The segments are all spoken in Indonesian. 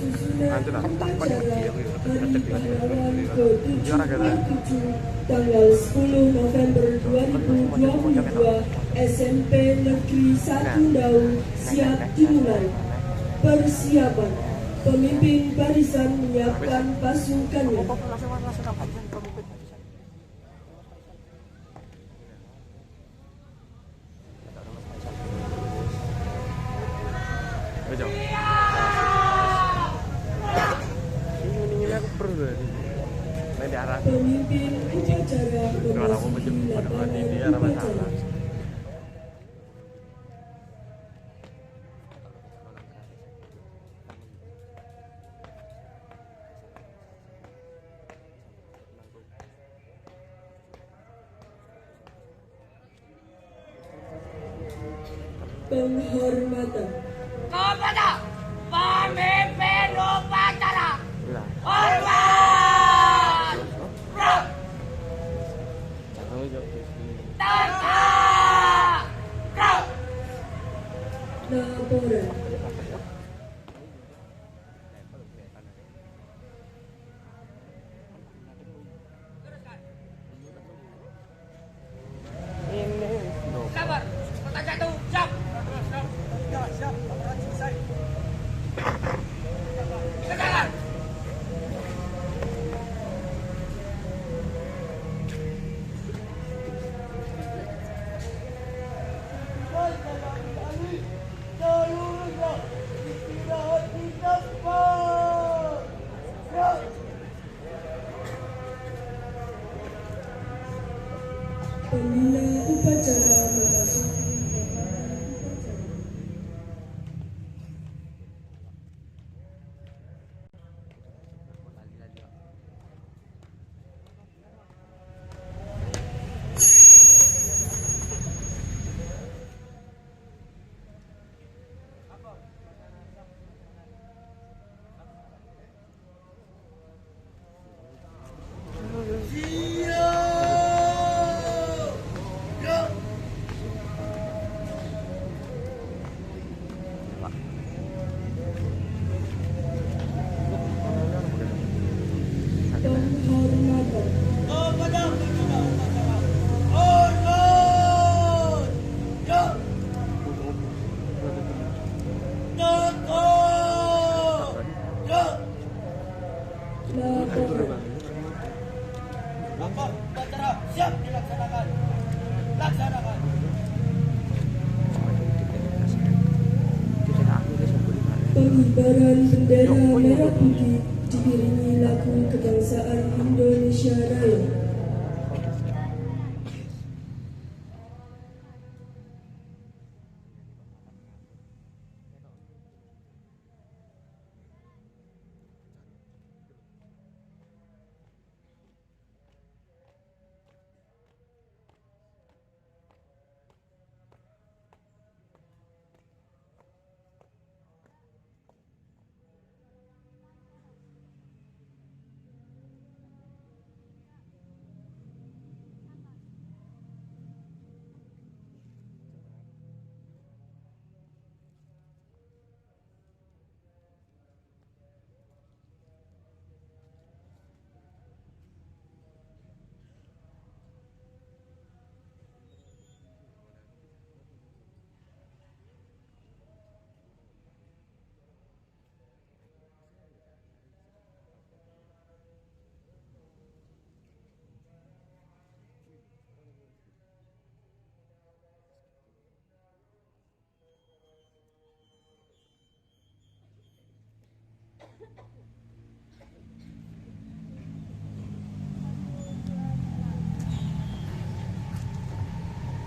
Nanti lah, takut dia tanggal 10 November 2022 SMP Negeri 1 Daun siap dimulai. Persiapan, pemimpin barisan menyiapkan pasukannya. Pemimpin upacara memasuki lapangan upacara. Penghormatan kepada pemimpin upacara. Hormat. laporan. Kabar, kota jatuh, siap. Kejalan. Pembina upacara memasuki lapangan upacara. Penghormatan. Laporan. Lapor upacara siap dilaksanakan. Laksanakan. Pengibaran bendera merah putih diiringi lagu kebangsaan Indonesia Raya.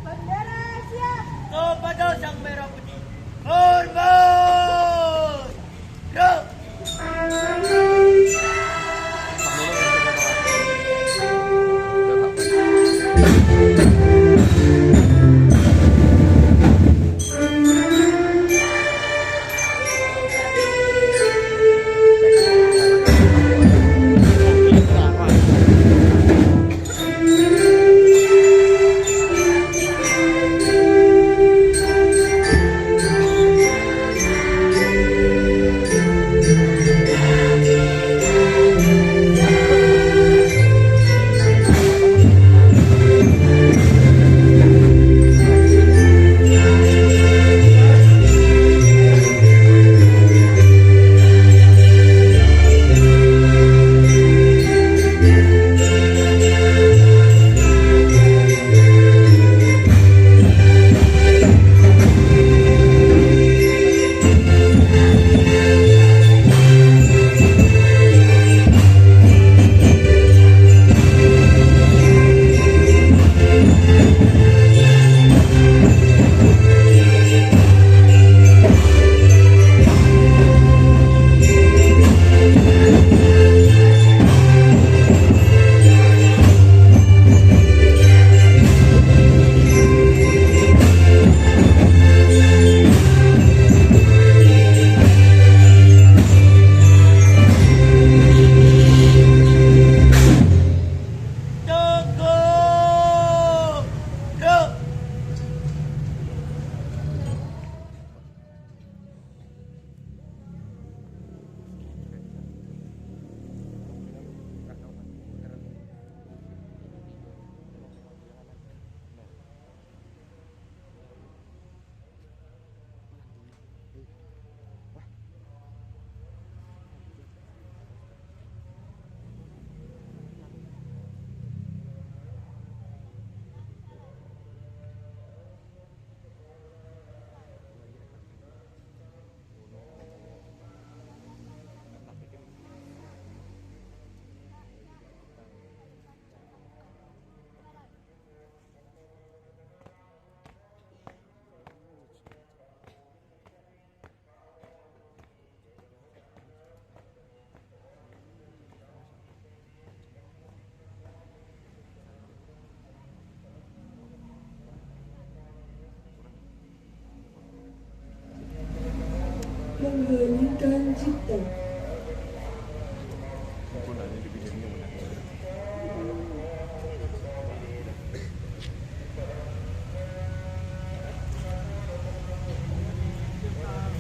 Bendera siap. Kepada sang merah putih. Hormat. Gerak. mengheningkan cipta. Gunanya dibikinnya benar.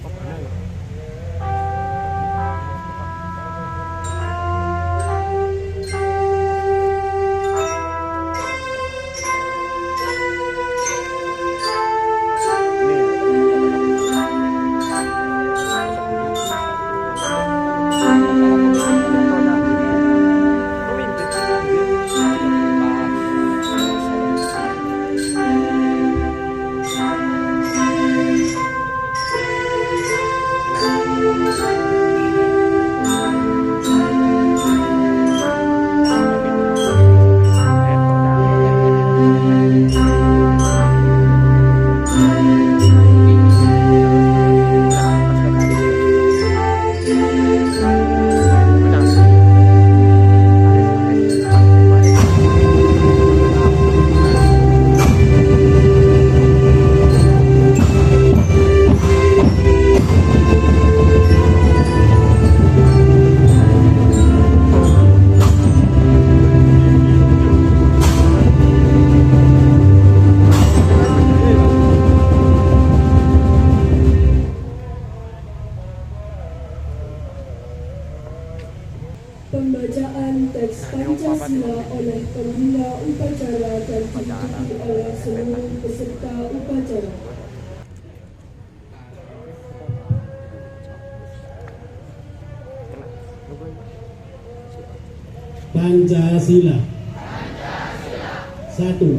Oh, benar ya? Pembacaan teks Pancasila oleh pembina upacara dan diikuti oleh seluruh peserta upacara. Pancasila. Satu,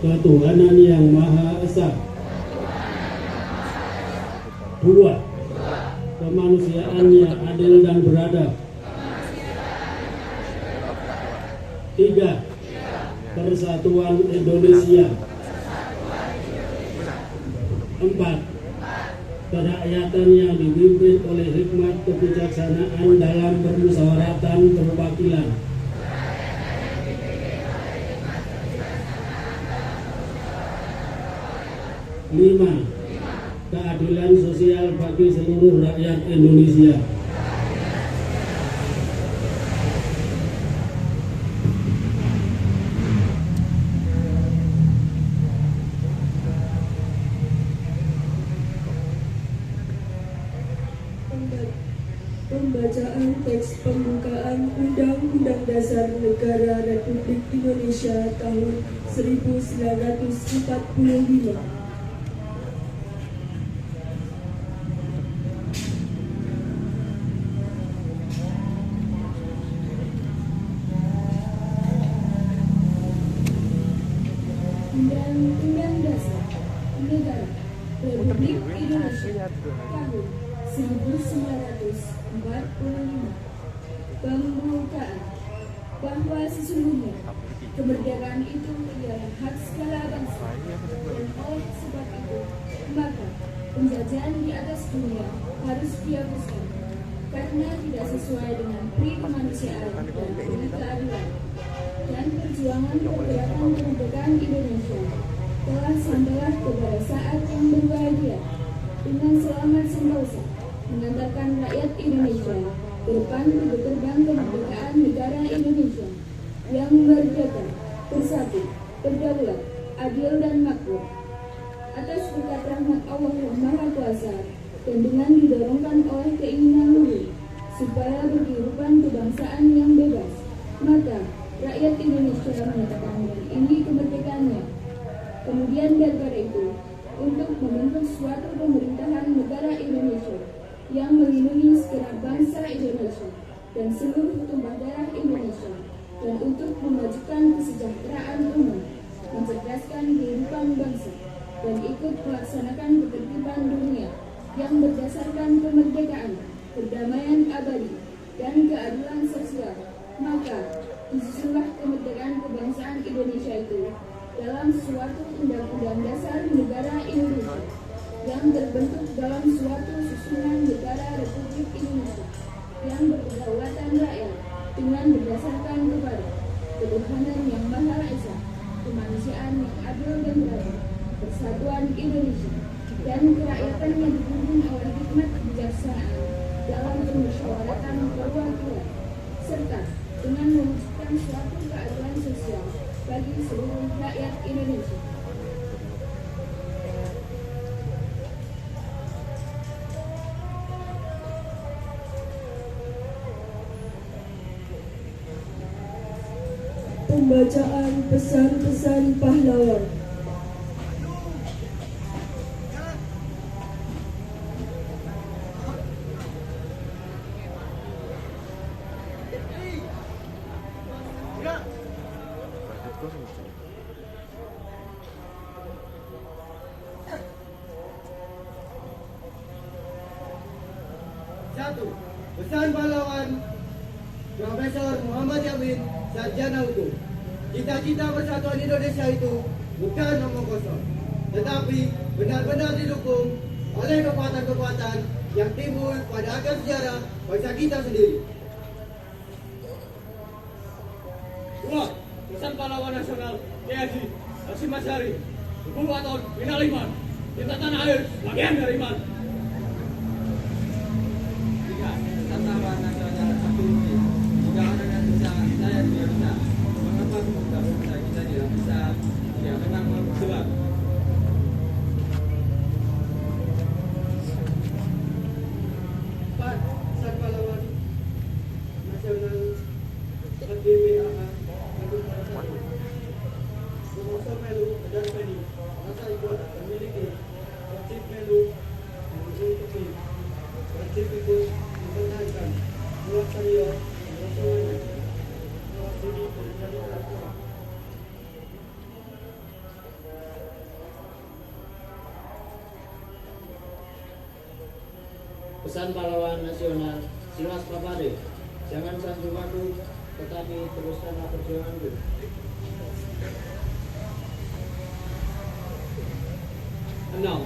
ketuhanan yang Maha Esa. Dua, kemanusiaan yang adil dan beradab. Tiga, persatuan Indonesia. Empat, kerakyatan yang dipimpin oleh hikmat kebijaksanaan dalam permusyawaratan perwakilan. Lima, keadilan sosial bagi seluruh rakyat Indonesia. Pembacaan teks pembukaan Undang-Undang Dasar Negara Republik Indonesia tahun 1945. Undang-Undang Dasar Negara Republik Indonesia tahun 1945. Pembukaan bahwa sesungguhnya kemerdekaan itu ialah hak segala bangsa, dan oleh sebab itu maka penjajahan di atas dunia harus dihapuskan karena tidak sesuai dengan pri kemanusiaan dan pri keadilan. Dan perjuangan pergerakan kemerdekaan Indonesia telah sampailah kepada saat yang berbahagia dengan selamat sentosa mengantarkan rakyat Indonesia ke depan pintu terbang kemerdekaan negara Indonesia yang merdeka, bersatu, berdaulat, adil dan makmur. Atas berkat rahmat Allah yang Maha Kuasa dan dengan didorongkan oleh keinginan luhur supaya berkehidupan kebangsaan yang bebas, maka rakyat Indonesia menyatakan ini kemerdekaannya. Kemudian daripada itu, untuk membentuk suatu pemerintahan negara Indonesia yang melindungi segenap bangsa Indonesia dan seluruh tumpah darah Indonesia, dan untuk memajukan kesejahteraan umum, mencerdaskan kehidupan bangsa, dan ikut melaksanakan ketertiban dunia yang berdasarkan kemerdekaan, perdamaian abadi, dan keadilan sosial. Maka disusunlah kemerdekaan kebangsaan Indonesia itu dalam suatu undang-undang dasar negara Indonesia yang terbentuk dalam suatu susunan negara Republik Indonesia yang berkedaulatan rakyat dengan berdasarkan kepada ketuhanan yang Maha Esa, kemanusiaan yang adil dan beradab, persatuan Indonesia, dan kerakyatan yang dipimpin oleh hikmat kebijaksanaan kebijaksanaan dalam bermusyawaratan perwakilan, serta dengan mewujudkan suatu keadilan sosial bagi seluruh rakyat Indonesia. Pembacaan pesan-pesan pahlawan. Budget kosong coy. Satu, pesan pahlawan Profesor Muhammad Yamin, Sarjana Hukum. Cita-cita persatuan Indonesia itu bukan omong kosong, tetapi benar-benar didukung oleh kekuatan-kekuatan yang timbul pada akhir sejarah bangsa kita sendiri. Dua, pesan pahlawan nasional KHJ Hasyim Asy'ari, Hukum Minal Iman, cinta tanah air bagian dari iman. Tiga, pesan pahlawan nasional Abdul jika orang yang bisa, saya tidak bisa. Mengapa bangsa kita tidak bisa? Ya memang sebab. Empat, pesan pahlawan nasional HDPAH Pengusaha Melu dan Peni rasa ikut memiliki wajib Melu mengikuti wajib ikut mempertahankan melaksanakan mewakili perencanaan agama. Pesan pahlawan nasional Silas Papade, jangan sanjung aku, tetapi teruskanlah perjuanganku. Enam,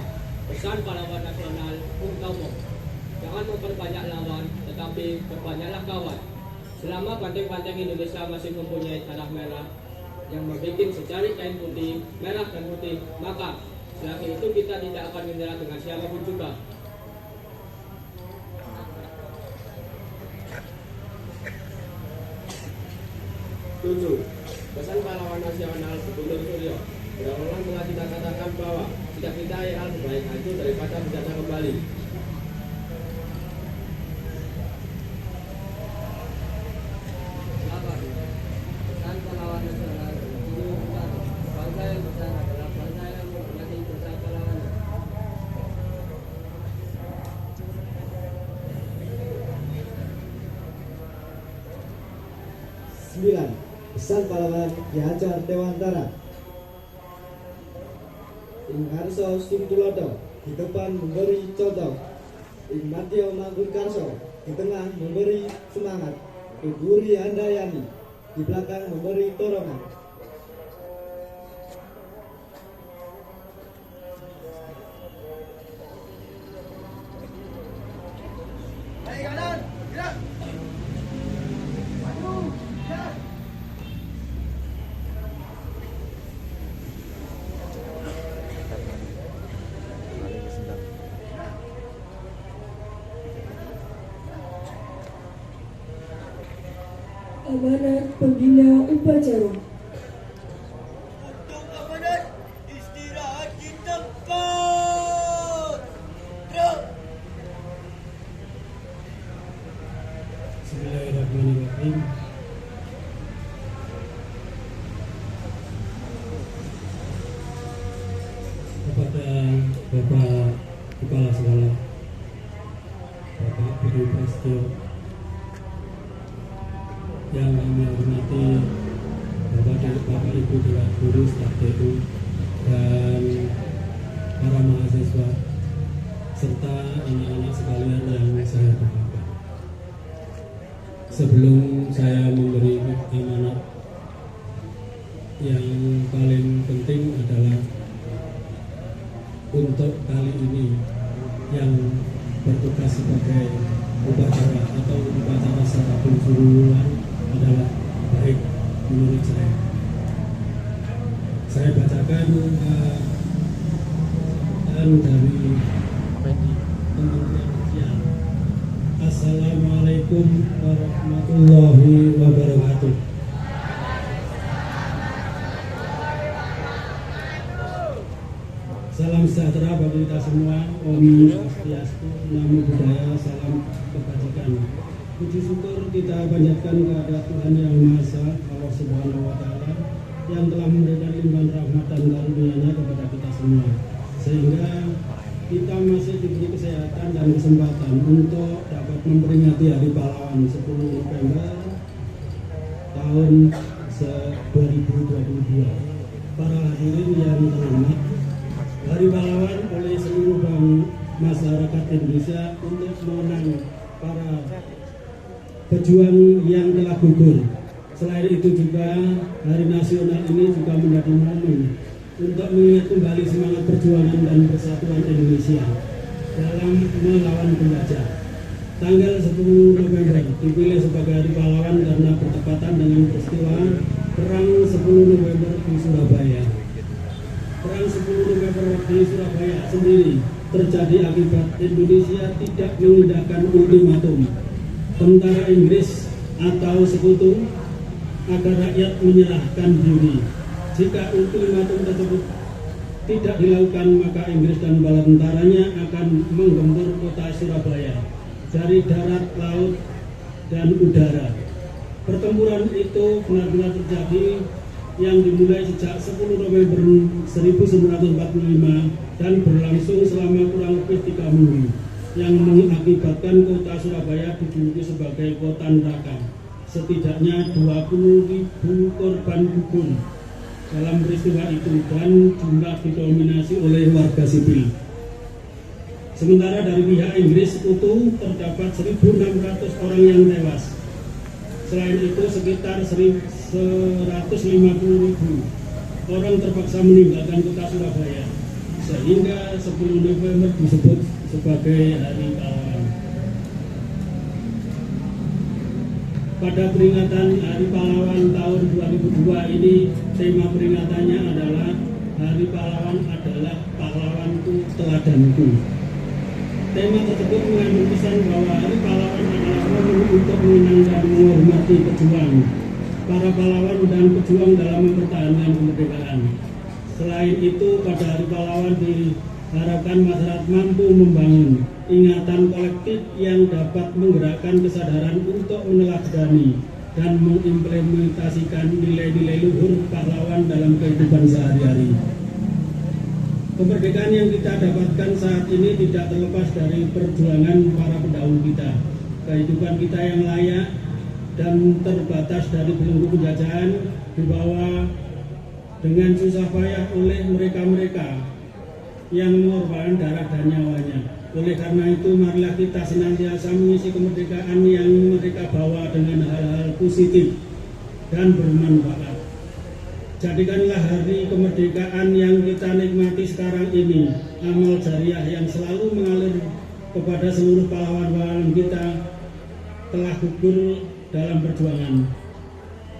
pesan pahlawan nasional Bung Tomo, jangan memperbanyak lawan, tetapi perbanyaklah kawan. Selama banteng-banteng Indonesia masih mempunyai tanah merah yang membuat secari kain putih, merah dan putih, maka selagi itu kita tidak akan menyerah dengan siapapun juga. Tujuh, pesan pahlawan nasional Gubernur Suryo, berulang telah kita katakan bahwa jika kita yang lebih baik hancur daripada bencana kembali. Delapan, pesan pahlawan nasional Insinyur Soekarno, bangsa yang besar adalah bangsa yang memiliki jasa pahlawanan. Sembilan, pesan pahlawan Ki Hajar Dewantara. Ing Karso Sing Tulodo, di depan memberi contoh. Ing Madya Manggun Karso, di tengah memberi semangat. Ing Guri Handayani, di belakang memberi dorongan. Baik kanan, gerak. Maju, gerak. Lari ke sendal. Amanat pembina upacara. Untuk amanat, istirahat di tempat. Gerak. Bismillahirrahmanirrahim. Kepada Bapak Kepala Sekolah, Bapak Budi Prasetyo, yang kami hormati Bapak Ibu Dewan Guru Staf TU dan para mahasiswa serta anak-anak sekalian yang saya banggakan. Sebelum saya memberi amanat, yang paling penting adalah untuk kali ini yang bertugas sebagai upacara atau upacara secara keseluruhan adalah baik menurut saya. Saya bacakan dari Kementerian Sosial. Assalamualaikum warahmatullahi wabarakatuh. Salam sejahtera bagi kita semua. Om Swastiastu, Namo Buddhaya, salam kebajikan. Puji syukur kita panjatkan kepada Tuhan Yang Maha Esa, Allah Subhanahu wa Ta'ala, yang telah memberikan limpahan rahmat dan karunia-Nya kepada kita semua, sehingga kita masih diberi kesehatan dan kesempatan untuk dapat memperingati Hari Pahlawan 10 November tahun 2022. Para hadirin yang terhormat, Hari Pahlawan oleh seluruh masyarakat Indonesia untuk mengenang para pejuang yang telah gugur. Selain itu juga Hari Nasional ini juga menjadi momen untuk mengingat kembali semangat perjuangan dan persatuan Indonesia dalam melawan penjajah. Tanggal 10 November dipilih sebagai Hari Pahlawan karena bertepatan dengan peristiwa Perang 10 November di Surabaya. Perang 10 November di Surabaya sendiri terjadi akibat Indonesia tidak mengindahkan ultimatum tentara Inggris atau sekutu agar rakyat menyerahkan diri. Jika ultimatum tersebut tidak dilakukan, maka Inggris dan bala tentaranya akan menggempur kota Surabaya dari darat, laut, dan udara. Pertempuran itu benar-benar terjadi yang dimulai sejak 10 November 1945 dan berlangsung selama kurang lebih 3 minggu, yang mengakibatkan kota Surabaya dijuluki sebagai kota neraka. Setidaknya 20.000 korban gugur dalam peristiwa itu dan jumlah didominasi oleh warga sipil. Sementara dari pihak Inggris sekutu terdapat 1.600 orang yang tewas. Selain itu sekitar 150.000 orang terpaksa meninggalkan kota Surabaya, sehingga 10 November disebut sebagai Hari Pahlawan. Pada peringatan Hari Pahlawan tahun 2002 ini, tema peringatannya adalah Hari Pahlawan adalah pahlawanku, teladanku. Tema tersebut mengandung pesan bahwa Hari Pahlawan adalah momen untuk mengenang dan menghormati pejuang, para pahlawan dan pejuang dalam mempertahankan kemerdekaan. Selain itu, pada Hari Pahlawan diharapkan masyarakat mampu membangun ingatan kolektif yang dapat menggerakkan kesadaran untuk meneladani dan mengimplementasikan nilai-nilai luhur pahlawan dalam kehidupan sehari-hari. Kemerdekaan yang kita dapatkan saat ini tidak terlepas dari perjuangan para pendahulu kita. Kehidupan kita yang layak dan terbatas dari belenggu penjajahan dibawa dengan susah payah oleh mereka-mereka yang mengorbankan darah dan nyawanya. Oleh karena itu, marilah kita senantiasa mengisi kemerdekaan yang mereka bawa dengan hal-hal positif dan bermanfaat. Jadikanlah hari kemerdekaan yang kita nikmati sekarang ini amal jariah yang selalu mengalir kepada seluruh pahlawan-pahlawan kita telah gugur dalam perjuangan.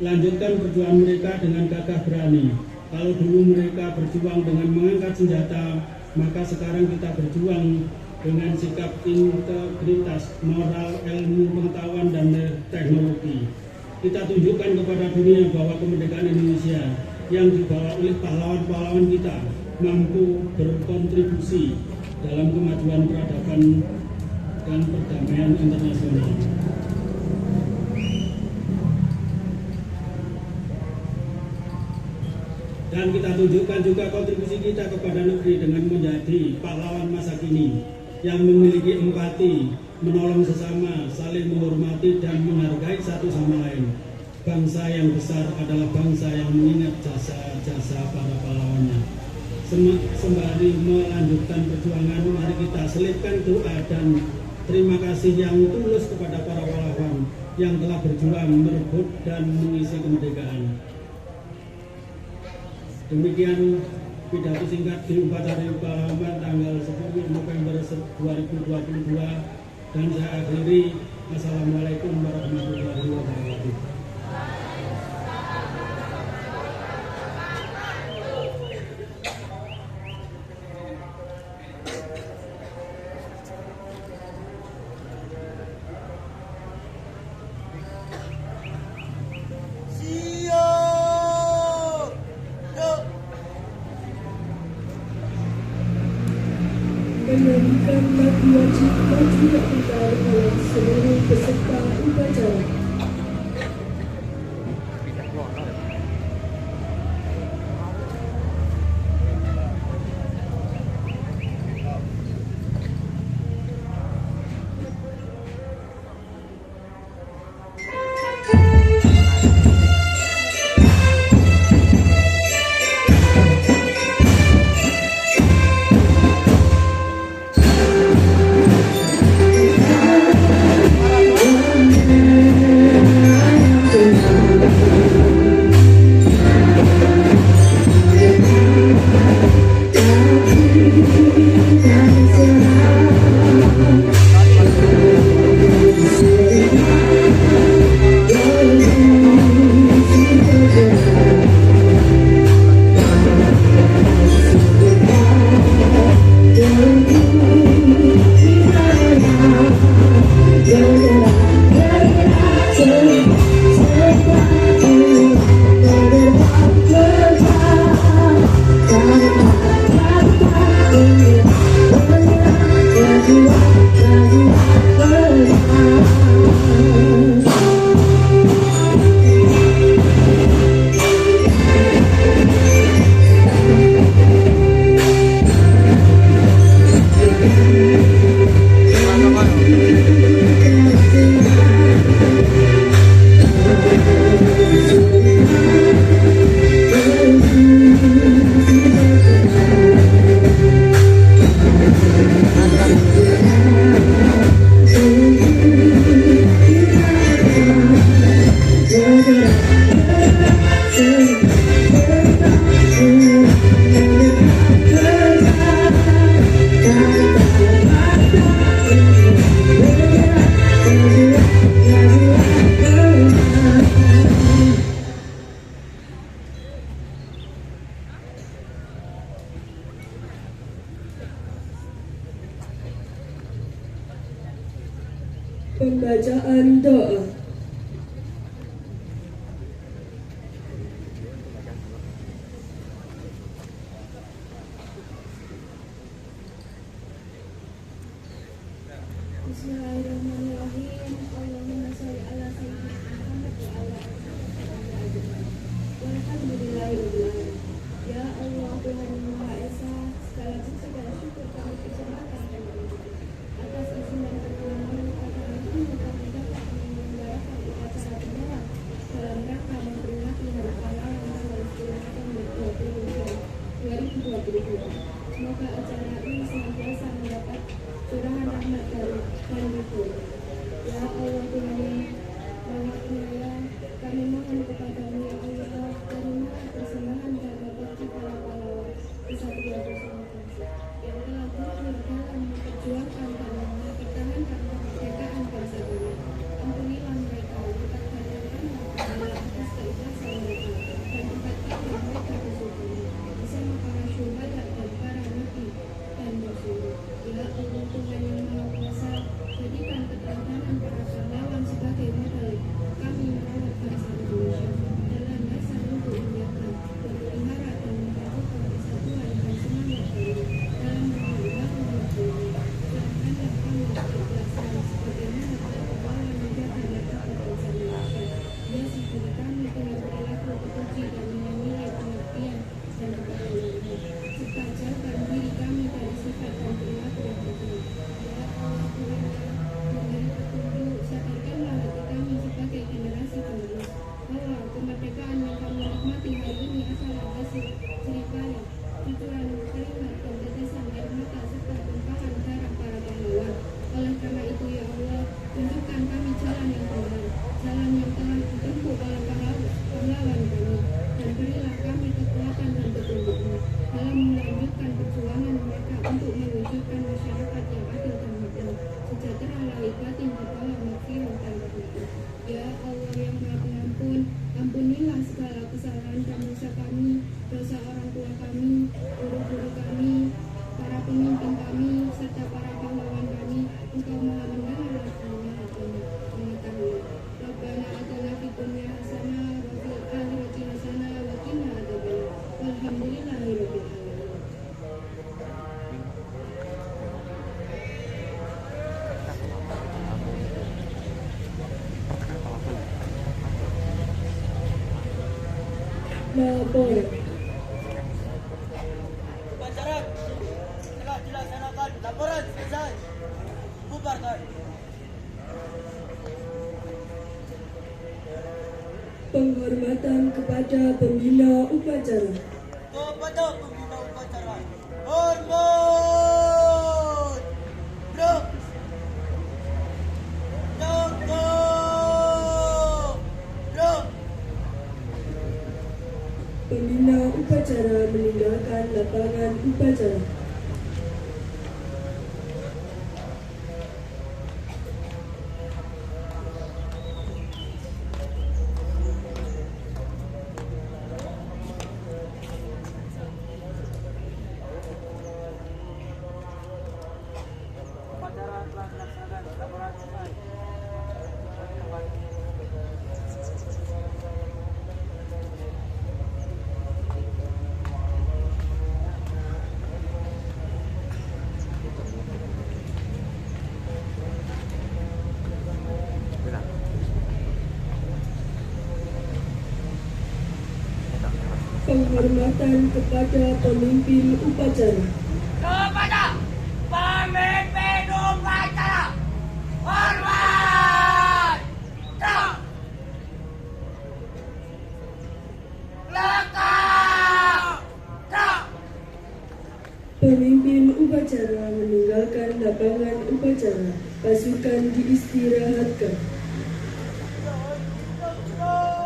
Lanjutkan perjuangan mereka dengan gagah berani. Kalau dulu mereka berjuang dengan mengangkat senjata, maka sekarang kita berjuang dengan sikap integritas, moral, ilmu, pengetahuan, dan teknologi. Kita tunjukkan kepada dunia bahwa kemerdekaan Indonesia yang dibawa oleh pahlawan-pahlawan kita mampu berkontribusi dalam kemajuan peradaban dan perdamaian internasional. Dan kita tunjukkan juga kontribusi kita kepada negeri dengan menjadi pahlawan masa kini yang memiliki empati, menolong sesama, saling menghormati dan menghargai satu sama lain. Bangsa yang besar adalah bangsa yang mengingat jasa-jasa para pahlawannya. Sembari melanjutkan perjuangan, mari kita selipkan doa dan terima kasih yang tulus kepada para pahlawan yang telah berjuang merebut dan mengisi kemerdekaan. Demikian pidato singkat di upacara pahlawan tanggal 10 November 2022, dan saya akhiri. Assalamualaikum warahmatullahi wabarakatuh. hormat wajib maju ke depan oleh seluruh peserta upacara. Pembacaan doa. Bismillahirrahmanirrahim. Allahumma sholli ala sayyidina Muhammad wa ala alihi walhamdulillahirabbil alamin. Ya Allah, Tuhan yang Maha Esa, segala puji dan syukur kami persembahkan kepadamu atas izin dan pertolongan pada hari ini kami dapat menyelenggarakan upacara bendera dalam rangka memperingati Hari Pahlawan tanggal 10 November 2022. Semoga acara ini senantiasa mendapat curahan rahmat dari Tuhan. Ya Allah, Tuhan yang Maha Penyayang, kami mohon kepadamu ya Allah, terima persembahan dan bakti para pahlawan kesatria bersama bangsa yang telah gugur dalam memperjuangkan dan mempertahankan kemerdekaan bangsa ini. Ampunilah mereka, lipat gandakan pahala atas keikhlasan mereka, dan tempatkanlah mereka bersujud bersama para syuhada dan para nabi dan rasul. Ya Allah, Tuhan yang Maha Kuasa, jadikan keteladanan para pahlawan sebagai modal kami merawat bangsa Indonesia dalam dasar untuk menjaga, memelihara dan menjaga persatuan dan semangat baru dalam membangun negeri ini. Selamatkanlah kami keikhlasan sebagaimana para pahlawan menjaga martabat bangsa Indonesia. Hiasi diri kami dengan perilaku ketuji dan nilai pengabdian dan kepedulian, serta jauhkan diri kami dari sifat dan perilaku yang buruk. Ya Allah, Tuhan yang memberi petunjuk, sadarkanlah hati kami sebagai generasi penerus bahwa kemerdekaan yang kami nikmati hari ini adalah hasil jerih payah, cucuran keringat dan tetesan air mata serta tumpahan darah para pahlawan. Oleh karena itu ya Allah, tunjukkan kami jalan yang benar, jalan yang telah ditempuh oleh pahlawan kami, dan berilah kami kekuatan dan petunjuk-Mu dalam melanjutkan perjuangan mereka untuk mewujudkan masyarakat yang adil dan makmur, sejahtera lahir batin di bawah maghfirah dan rahmat. Ya Allah yang Maha Pengampun, ampunilah segala kesalahan dan dosa kami, dosa orang tua kami, guru-guru kami, para pemimpin kami, serta para pahlawan kami. Engkau Maha mendengar dan Maha mengetahui. Rabbana atina fid dunya hasanah wa fil akhirati hasanah wa qina adzabannar. Walhamdulillahirabbil alamin. Laporan. Upacara telah dilaksanakan. Laporan selesai. Bubarkan. Penghormatan kepada pembina upacara. Kepada pembina upacara. Hormat. Bro. Jaga. Bro. Pembina upacara meninggalkan lapangan upacara. Upacara telah dilaksanakan. Laporan selesai. Bilang. Penghormatan kepada pemimpin upacara. Kepada pemimpin upacara. Hormat. Tak. Lekat. Tak. Pemimpin upacara meninggalkan lapangan upacara. Pasukan diistirahatkan. Tak.